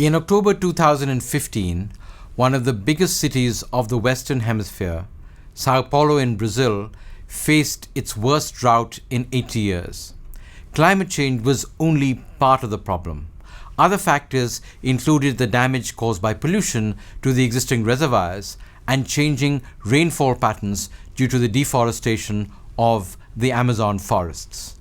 In October 2015, one of the biggest cities of the Western Hemisphere, Sao Paulo in Brazil, faced its worst drought in 80 years. Climate change was only part of the problem. Other factors included the damage caused by pollution to the existing reservoirs and changing rainfall patterns due to the deforestation of the Amazon forests.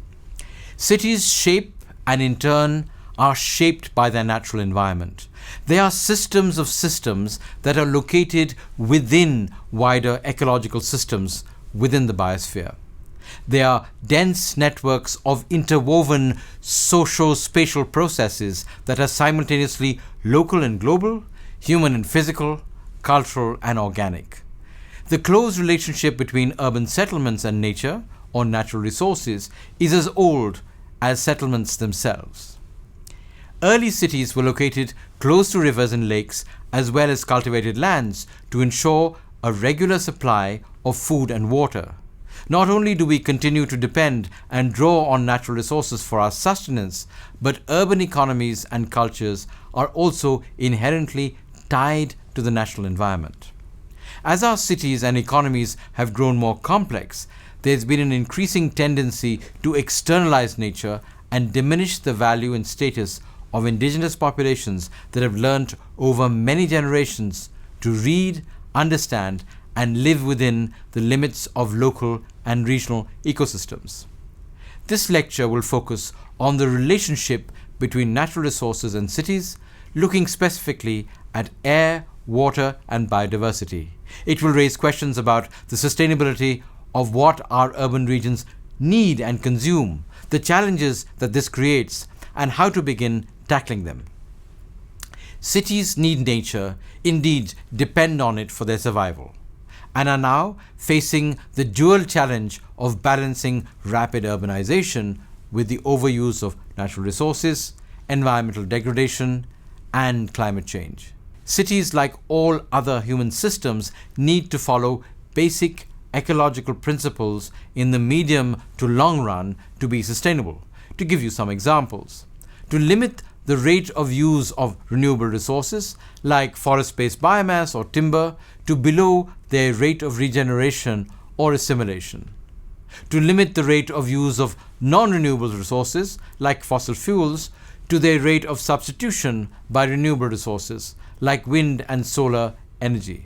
Cities shape and in turn are shaped by their natural environment. They are systems of systems that are located within wider ecological systems within the biosphere. They are dense networks of interwoven socio-spatial processes that are simultaneously local and global, human and physical, cultural and organic. The close relationship between urban settlements and nature, or natural resources, is as old as settlements themselves. Early cities were located close to rivers and lakes as well as cultivated lands to ensure a regular supply of food and water. Not only do we continue to depend and draw on natural resources for our sustenance, but urban economies and cultures are also inherently tied to the natural environment. As our cities and economies have grown more complex, there's been an increasing tendency to externalize nature and diminish the value and status of indigenous populations that have learnt over many generations to read, understand, and live within the limits of local and regional ecosystems. This lecture will focus on the relationship between natural resources and cities, looking specifically at air, water, and biodiversity. It will raise questions about the sustainability of what our urban regions need and consume, the challenges that this creates, and how to begin tackling them. Cities need nature, indeed depend on it for their survival, and are now facing the dual challenge of balancing rapid urbanization with the overuse of natural resources, environmental degradation, and climate change. Cities, like all other human systems, need to follow basic ecological principles in the medium to long run to be sustainable. To give you some examples, to limit the rate of use of renewable resources like forest-based biomass or timber to below their rate of regeneration or assimilation, to limit the rate of use of non-renewable resources like fossil fuels to their rate of substitution by renewable resources like wind and solar energy.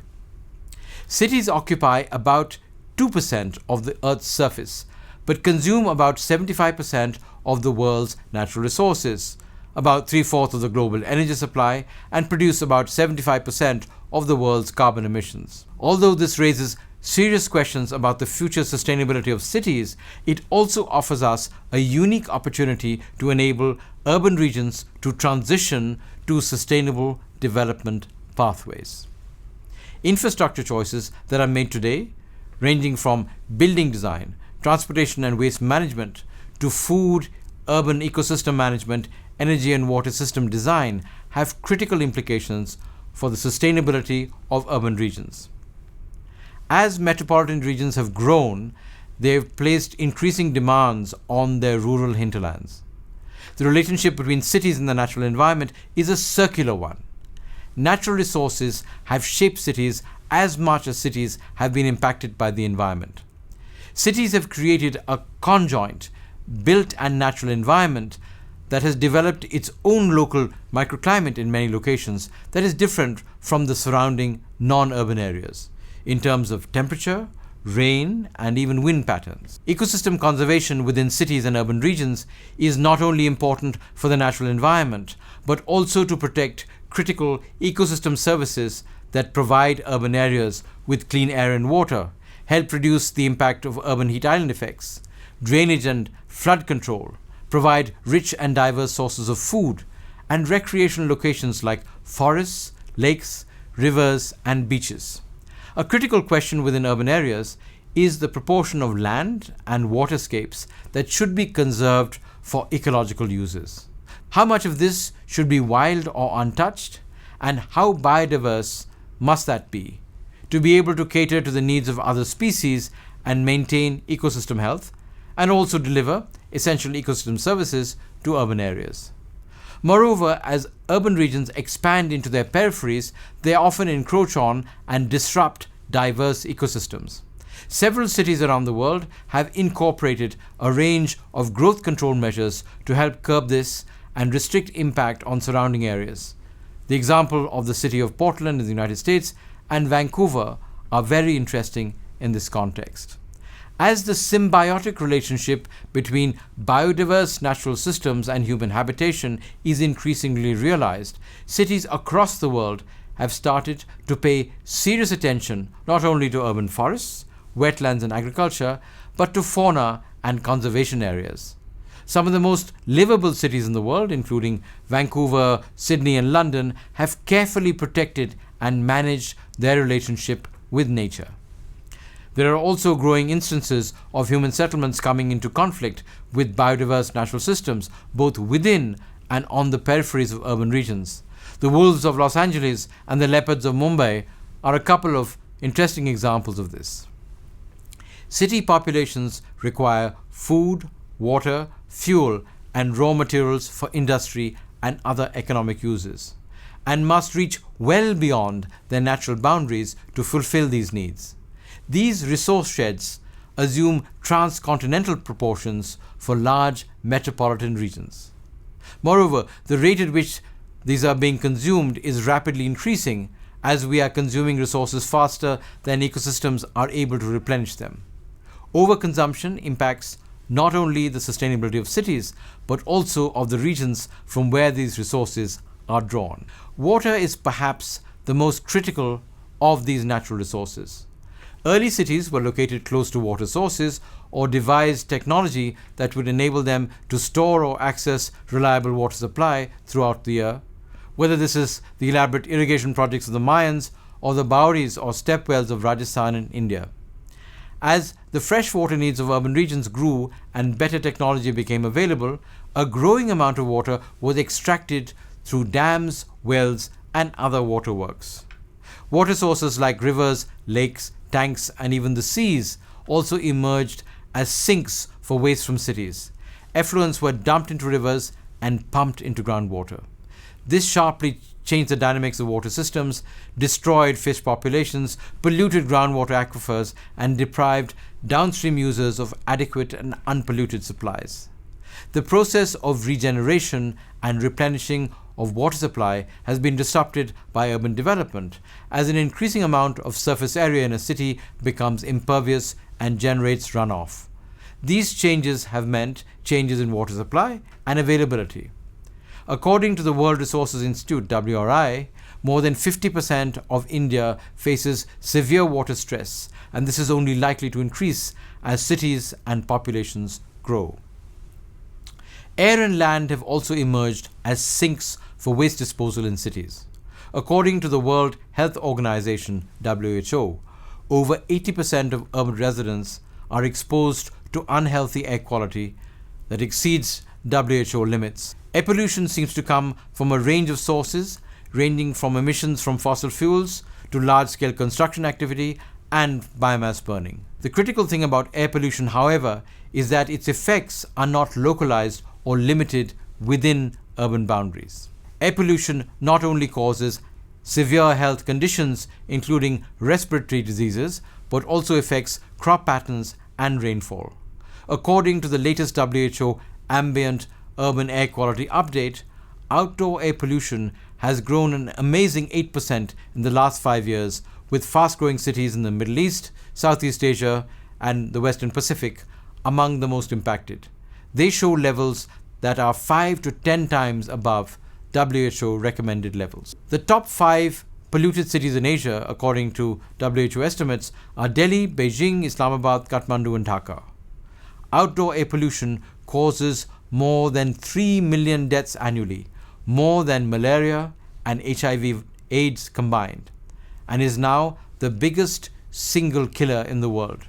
Cities occupy about 2% of the Earth's surface, but consume about 75% of the world's natural resources, about 3/4 of the global energy supply, and produce about 75% of the world's carbon emissions. Although this raises serious questions about the future sustainability of cities, it also offers us a unique opportunity to enable urban regions to transition to sustainable development pathways. Infrastructure choices that are made today, ranging from building design, transportation and waste management, to food, urban ecosystem management, energy and water system design, have critical implications for the sustainability of urban regions. As metropolitan regions have grown, they have placed increasing demands on their rural hinterlands. The relationship between cities and the natural environment is a circular one. Natural resources have shaped cities as much as cities have been impacted by the environment. Cities have created a conjoint, built and natural environment that has developed its own local microclimate in many locations that is different from the surrounding non-urban areas in terms of temperature, rain, and even wind patterns. Ecosystem conservation within cities and urban regions is not only important for the natural environment, but also to protect critical ecosystem services that provide urban areas with clean air and water, help reduce the impact of urban heat island effects, drainage and flood control, provide rich and diverse sources of food, and recreational locations like forests, lakes, rivers, and beaches. A critical question within urban areas is the proportion of land and waterscapes that should be conserved for ecological uses. How much of this should be wild or untouched, and how biodiverse must that be to be able to cater to the needs of other species and maintain ecosystem health, and also deliver essential ecosystem services to urban areas. Moreover, as urban regions expand into their peripheries, they often encroach on and disrupt diverse ecosystems. Several cities around the world have incorporated a range of growth control measures to help curb this and restrict impact on surrounding areas. The example of the city of Portland in the United States and Vancouver are very interesting in this context. As the symbiotic relationship between biodiverse natural systems and human habitation is increasingly realized, cities across the world have started to pay serious attention not only to urban forests, wetlands and agriculture, but to fauna and conservation areas. Some of the most livable cities in the world, including Vancouver, Sydney and London, have carefully protected and managed their relationship with nature. There are also growing instances of human settlements coming into conflict with biodiverse natural systems, both within and on the peripheries of urban regions. The wolves of Los Angeles and the leopards of Mumbai are a couple of interesting examples of this. City populations require food, water, fuel, and raw materials for industry and other economic uses, and must reach well beyond their natural boundaries to fulfill these needs. These resource sheds assume transcontinental proportions for large metropolitan regions. Moreover, the rate at which these are being consumed is rapidly increasing as we are consuming resources faster than ecosystems are able to replenish them. Overconsumption impacts not only the sustainability of cities, but also of the regions from where these resources are drawn. Water is perhaps the most critical of these natural resources. Early cities were located close to water sources or devised technology that would enable them to store or access reliable water supply throughout the year, whether this is the elaborate irrigation projects of the Mayans or the Bauris or step wells of Rajasthan and India. As the freshwater needs of urban regions grew and better technology became available, a growing amount of water was extracted through dams, wells, and other waterworks. Water sources like rivers, lakes, tanks, and even the seas also emerged as sinks for waste from cities. Effluents were dumped into rivers and pumped into groundwater. This sharply changed the dynamics of water systems, destroyed fish populations, polluted groundwater aquifers, and deprived downstream users of adequate and unpolluted supplies. The process of regeneration and replenishing of water supply has been disrupted by urban development, as an increasing amount of surface area in a city becomes impervious and generates runoff. These changes have meant changes in water supply and availability. According to the World Resources Institute (WRI), more than 50% of India faces severe water stress, and this is only likely to increase as cities and populations grow. Air and land have also emerged as sinks for waste disposal in cities. According to the World Health Organization (WHO), over 80% of urban residents are exposed to unhealthy air quality that exceeds WHO limits. Air pollution seems to come from a range of sources, ranging from emissions from fossil fuels to large-scale construction activity and biomass burning. The critical thing about air pollution, however, is that its effects are not localized or limited within urban boundaries. Air pollution not only causes severe health conditions, including respiratory diseases, but also affects crop patterns and rainfall. According to the latest WHO Ambient Urban Air Quality Update, outdoor air pollution has grown an amazing 8% in the last 5 years, with fast-growing cities in the Middle East, Southeast Asia, and the Western Pacific among the most impacted. They show levels that are 5 to 10 times above WHO recommended levels. The top 5 polluted cities in Asia, according to WHO estimates, are Delhi, Beijing, Islamabad, Kathmandu, and Dhaka. Outdoor air pollution causes more than 3 million deaths annually, more than malaria and HIV/AIDS combined, and is now the biggest single killer in the world.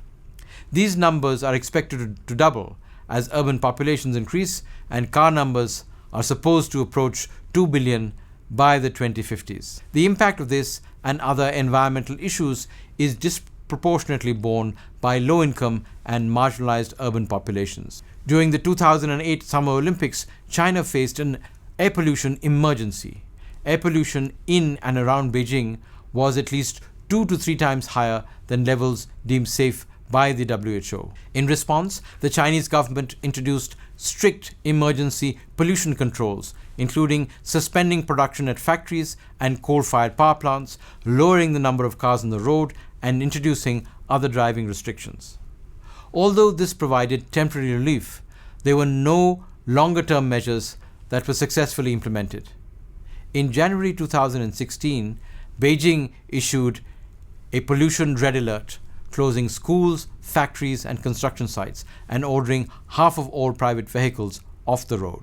These numbers are expected to double as urban populations increase and car numbers are supposed to approach 2 billion by the 2050s. The impact of this and other environmental issues is disproportionately borne by low-income and marginalized urban populations. During the 2008 Summer Olympics, China faced an air pollution emergency. Air pollution in and around Beijing was at least 2 to 3 times higher than levels deemed safe by the WHO. In response, the Chinese government introduced strict emergency pollution controls, including suspending production at factories and coal-fired power plants, lowering the number of cars on the road, and introducing other driving restrictions. Although this provided temporary relief, there were no longer-term measures that were successfully implemented. In January 2016, Beijing issued a pollution red alert, closing schools, factories, and construction sites, and ordering half of all private vehicles off the road.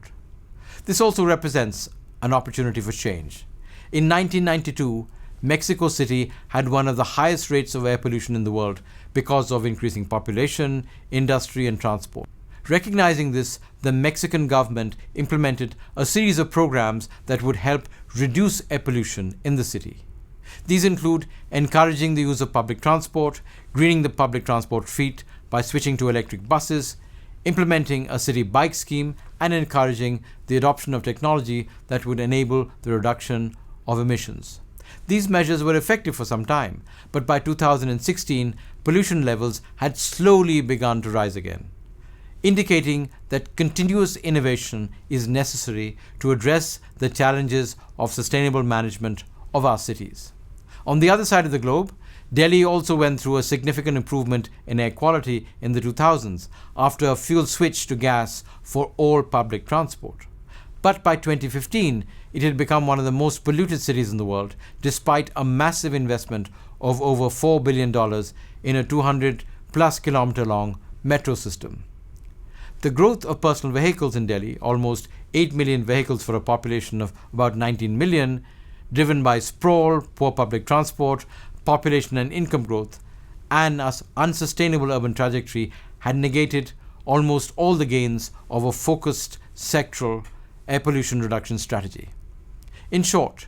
This also represents an opportunity for change. In 1992, Mexico City had one of the highest rates of air pollution in the world because of increasing population, industry, and transport. Recognizing this, the Mexican government implemented a series of programs that would help reduce air pollution in the city. These include encouraging the use of public transport, greening the public transport fleet by switching to electric buses, implementing a city bike scheme, and encouraging the adoption of technology that would enable the reduction of emissions. These measures were effective for some time, but by 2016, pollution levels had slowly begun to rise again, indicating that continuous innovation is necessary to address the challenges of sustainable management of our cities. On the other side of the globe, Delhi also went through a significant improvement in air quality in the 2000s after a fuel switch to gas for all public transport. But by 2015, it had become one of the most polluted cities in the world, despite a massive investment of over $4 billion in a 200-plus kilometer long metro system. The growth of personal vehicles in Delhi, almost 8 million vehicles for a population of about 19 million, driven by sprawl, poor public transport, population and income growth, and an unsustainable urban trajectory, had negated almost all the gains of a focused sectoral air pollution reduction strategy. In short,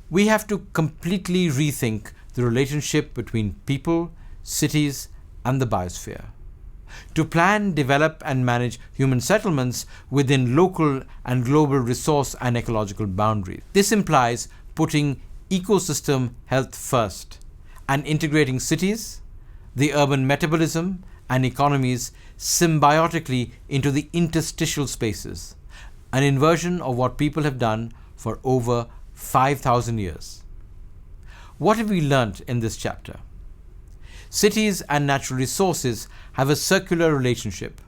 we have to completely rethink the relationship between people, cities, and the biosphere. To plan, develop, and manage human settlements within local and global resource and ecological boundaries. This implies putting ecosystem health first and integrating cities, the urban metabolism, and economies symbiotically into the interstitial spaces, an inversion of what people have done for over 5,000 years. What have we learnt in this chapter? Cities and natural resources have a circular relationship.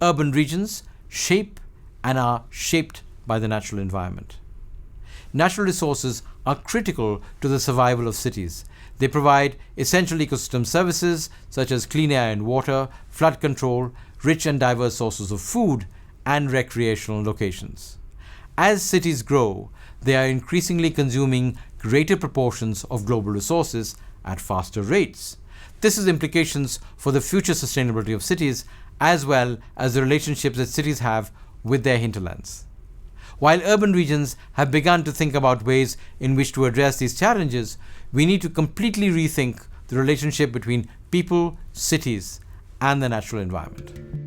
Urban regions shape and are shaped by the natural environment. Natural resources are critical to the survival of cities. They provide essential ecosystem services such as clean air and water, flood control, rich and diverse sources of food, and recreational locations. As cities grow, they are increasingly consuming greater proportions of global resources at faster rates. This has implications for the future sustainability of cities, as well as the relationships that cities have with their hinterlands. While urban regions have begun to think about ways in which to address these challenges, we need to completely rethink the relationship between people, cities, and the natural environment.